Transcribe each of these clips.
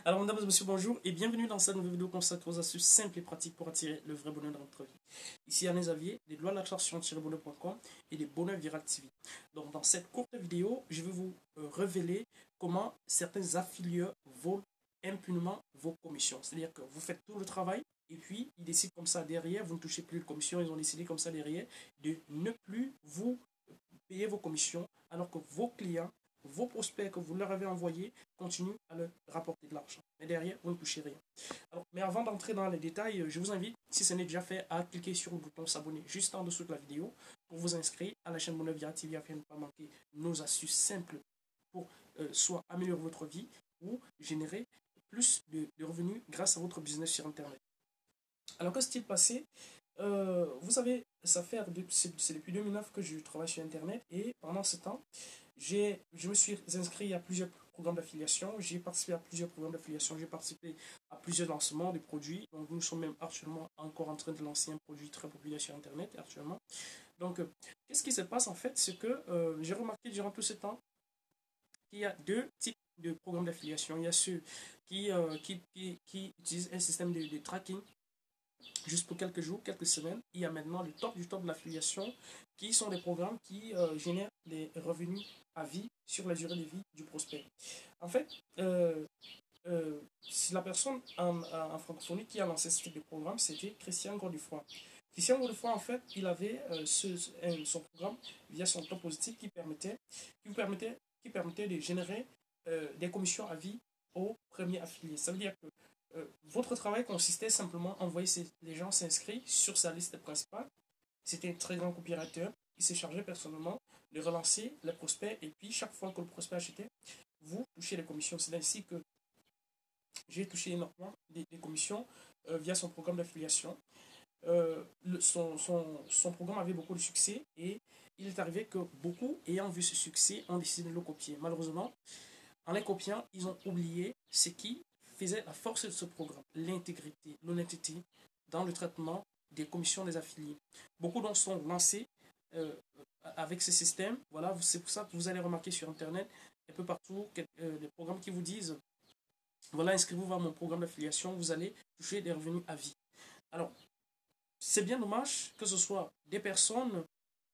Alors, mesdames et messieurs, bonjour et bienvenue dans cette nouvelle vidéo consacrée aux astuces simples et pratiques pour attirer le vrai bonheur dans votre vie. Ici Alain Xavier, des lois de l'attraction-bonheur.com et des bonheurs Viral TV. Donc, dans cette courte vidéo, je vais vous révéler comment certains affiliés volent impunément vos commissions. C'est-à-dire que vous faites tout le travail et puis ils décident comme ça derrière, vous ne touchez plus de commission, ils ont décidé comme ça derrière de ne plus vous payer vos commissions alors que vos clients, vos prospects que vous leur avez envoyés continuent à leur rapporter de l'argent. Mais derrière, vous ne touchez rien. Alors, mais avant d'entrer dans les détails, je vous invite, si ce n'est déjà fait, à cliquer sur le bouton s'abonner juste en dessous de la vidéo pour vous inscrire à la chaîne Bonheur Viral TV afin de ne pas manquer nos astuces simples pour soit améliorer votre vie ou générer plus de revenus grâce à votre business sur Internet. Alors, que s'est-il passé? Vous savez, c'est depuis 2009 que je travaille sur Internet et pendant ce temps, je me suis inscrit à plusieurs programmes d'affiliation, j'ai participé à plusieurs programmes d'affiliation, j'ai participé à plusieurs lancements de produits. Donc, nous sommes même actuellement encore en train de lancer un produit très populaire sur Internet actuellement. Donc, qu'est-ce qui se passe en fait? C'est que j'ai remarqué durant tout ce temps qu'il y a deux types de programmes d'affiliation. Il y a ceux qui utilisent un système de tracking juste pour quelques jours, quelques semaines. Il y a maintenant le top du top de l'affiliation qui sont des programmes qui génèrent des revenus à vie sur la durée de vie du prospect. En fait, la personne en francophonie qui a lancé ce type de programme, c'était Christian Godefroy. Christian Godefroy, en fait, il avait son programme via son top positif qui permettait de générer des commissions à vie aux premiers affiliés. Ça veut dire que votre travail consistait simplement à envoyer les gens s'inscrire sur sa liste principale. C'était un très grand copywriter. Il s'est chargé personnellement de relancer les prospects et puis chaque fois que le prospect achetait, vous touchez les commissions. C'est ainsi que j'ai touché énormément des commissions via son programme d'affiliation. Son programme avait beaucoup de succès et il est arrivé que beaucoup, ayant vu ce succès, ont décidé de le copier. Malheureusement, en les copiant, ils ont oublié ce qui faisait la force de ce programme, l'intégrité, l'honnêteté dans le traitement des commissions des affiliés. Beaucoup d'entre eux sont lancés avec ce système. Voilà, c'est pour ça que vous allez remarquer sur Internet, un peu partout, des programmes qui vous disent voilà, inscrivez-vous à mon programme d'affiliation, vous allez toucher des revenus à vie. Alors, c'est bien dommage que ce soit des personnes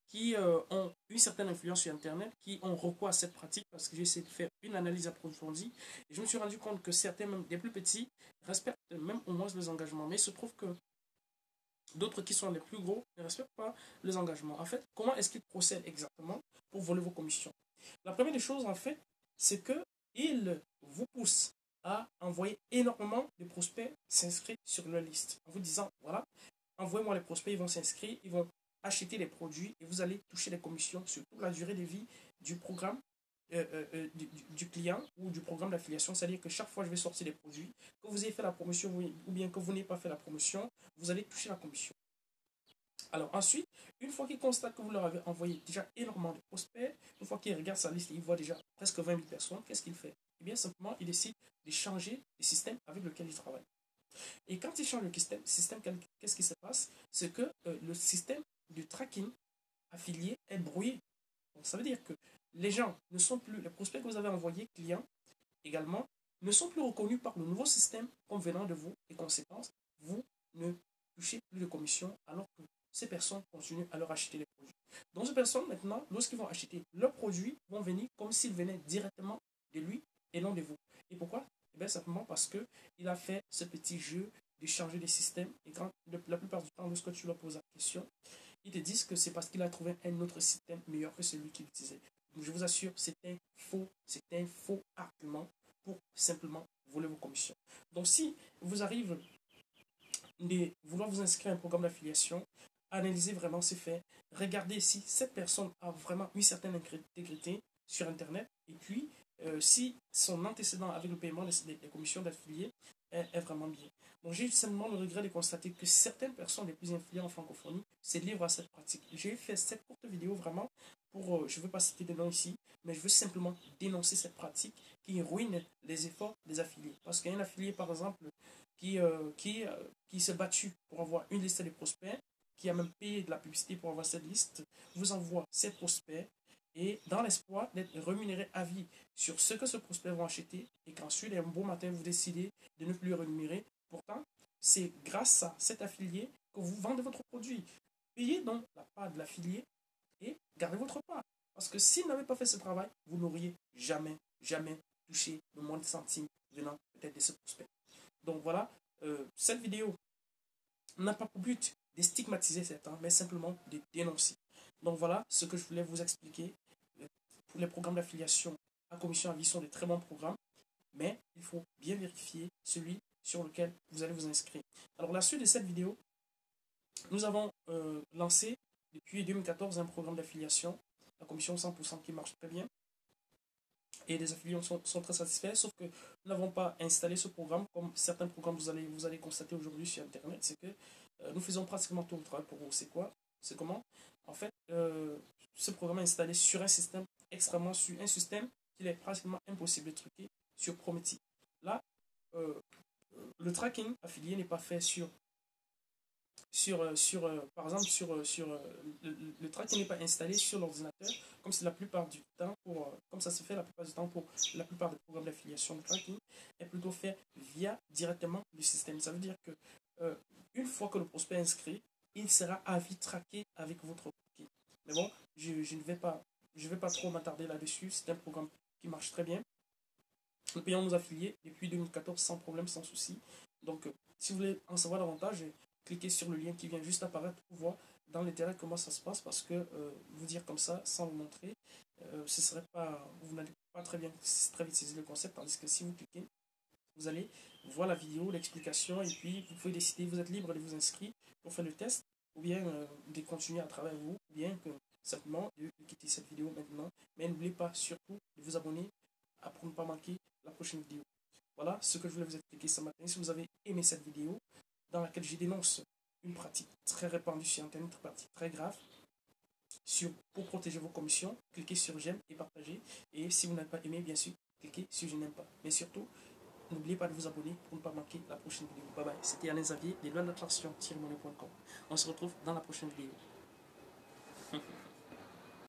qui ont une certaine influence sur Internet, qui ont recours à cette pratique parce que j'ai essayé de faire une analyse approfondie et je me suis rendu compte que certains, même des plus petits, respectent même au moins les engagements. Mais il se trouve que d'autres qui sont les plus gros ne respectent pas les engagements. En fait, comment est-ce qu'ils procèdent exactement pour voler vos commissions? La première des choses, en fait, c'est qu'ils vous poussent à envoyer énormément de prospects s'inscrire sur leur liste en vous disant, voilà, envoyez-moi les prospects, ils vont s'inscrire, ils vont acheter les produits et vous allez toucher les commissions sur toute la durée de vie du programme du client ou du programme d'affiliation. C'est-à-dire que chaque fois que je vais sortir des produits, que vous ayez fait la promotion ou bien que vous n'ayez pas fait la promotion, vous allez toucher la commission. Alors ensuite, une fois qu'ils constatent que vous leur avez envoyé déjà énormément de prospects, une fois qu'ils regardent sa liste et ils voient déjà presque 20 000 personnes, qu'est-ce qu'il fait? Eh bien simplement, il décide de changer le système avec lequel il travaille. Et quand il change le système qu'est-ce qui se passe? C'est que le système du tracking affilié est brouillé. Donc ça veut dire que les gens ne sont plus, les prospects que vous avez envoyés, clients également, ne sont plus reconnus par le nouveau système comme venant de vous. Et conséquence, vous ne touchez plus de commission alors que ces personnes continuent à leur acheter les produits. Donc ces personnes maintenant, lorsqu'ils vont acheter leurs produits, vont venir comme s'ils venaient directement de lui et non de vous. Et pourquoi? Eh bien simplement parce qu'il a fait ce petit jeu de changer les systèmes. Et quand, la plupart du temps, lorsque tu leur poses la question, ils te disent que c'est parce qu'il a trouvé un autre système meilleur que celui qu'il utilisait. Donc je vous assure, c'est un faux argument pour simplement voler vos commissions. Donc si vous arrivez de vouloir vous inscrire à un programme d'affiliation, analysez vraiment ces faits, regardez si cette personne a vraiment une certaine intégrité sur Internet, et puis si son antécédent avec le paiement des commissions d'affiliés est vraiment bien. Donc j'ai simplement le regret de constater que certaines personnes les plus influentes en francophonie se livrent à cette pratique. J'ai fait cette courte vidéo vraiment pour, je ne veux pas citer de nom ici, mais je veux simplement dénoncer cette pratique qui ruine les efforts des affiliés. Parce qu'un affilié, par exemple, qui s'est battu pour avoir une liste de prospects, qui a même payé de la publicité pour avoir cette liste, vous envoie ces prospects et dans l'espoir d'être rémunéré à vie sur ce que ce prospect va acheter et qu'ensuite, un beau matin, vous décidez de ne plus le rémunérer. Pourtant, c'est grâce à cet affilié que vous vendez votre produit. Payez donc la part de l'affilié et gardez votre part. Parce que s'il n'avait pas fait ce travail, vous n'auriez jamais, jamais touché le moindre centime venant peut-être de ce prospect. Donc voilà, cette vidéo n'a pas pour but de stigmatiser certains, mais simplement de dénoncer. Donc voilà ce que je voulais vous expliquer. Pour les programmes d'affiliation à commission à vie sont de très bons programmes, mais il faut bien vérifier celui sur lequel vous allez vous inscrire. Alors la suite de cette vidéo, nous avons lancé depuis 2014 un programme d'affiliation à commission 100% qui marche très bien. Et les affiliés sont très satisfaits, sauf que nous n'avons pas installé ce programme comme certains programmes que vous allez constater aujourd'hui sur Internet. C'est que nous faisons pratiquement tout le travail pour vous. C'est quoi? C'est comment? En fait, ce programme est installé sur un système extrêmement sur un système qu'il est pratiquement impossible de truquer sur Prometheus. Là, le tracking affilié n'est pas fait par exemple, le tracking n'est pas installé sur l'ordinateur, comme c'est la plupart du temps, comme ça se fait la plupart du temps pour la plupart des programmes d'affiliation. Le tracking est plutôt fait via directement le système. Ça veut dire que une fois que le prospect est inscrit, il sera à vie traqué avec votre cookie. Mais bon, je ne vais pas trop m'attarder là-dessus. C'est un programme qui marche très bien. Nous payons nos affiliés depuis 2014 sans problème, sans souci. Donc, si vous voulez en savoir davantage, cliquez sur le lien qui vient juste apparaître pour voir dans les détails comment ça se passe, parce que vous dire comme ça sans vous montrer, ce serait pas, vous n'allez pas très vite saisir le concept, tandis que si vous cliquez, vous allez voir la vidéo, l'explication, et puis vous pouvez décider, vous êtes libre de vous inscrire pour faire le test, ou bien de continuer à travers vous, ou bien que simplement de quitter cette vidéo maintenant. Mais n'oubliez pas surtout de vous abonner pour ne pas manquer la prochaine vidéo. Voilà ce que je voulais vous expliquer ce matin. Si vous avez aimé cette vidéo, dans laquelle je dénonce une pratique très répandue sur Internet, une pratique très grave, pour protéger vos commissions, cliquez sur j'aime et partagez. Et si vous n'avez pas aimé, bien sûr, cliquez sur je n'aime pas. Mais surtout, n'oubliez pas de vous abonner pour ne pas manquer la prochaine vidéo. Bye bye. C'était Alain Xavier des lois de l'attraction-monnaie.com. On se retrouve dans la prochaine vidéo.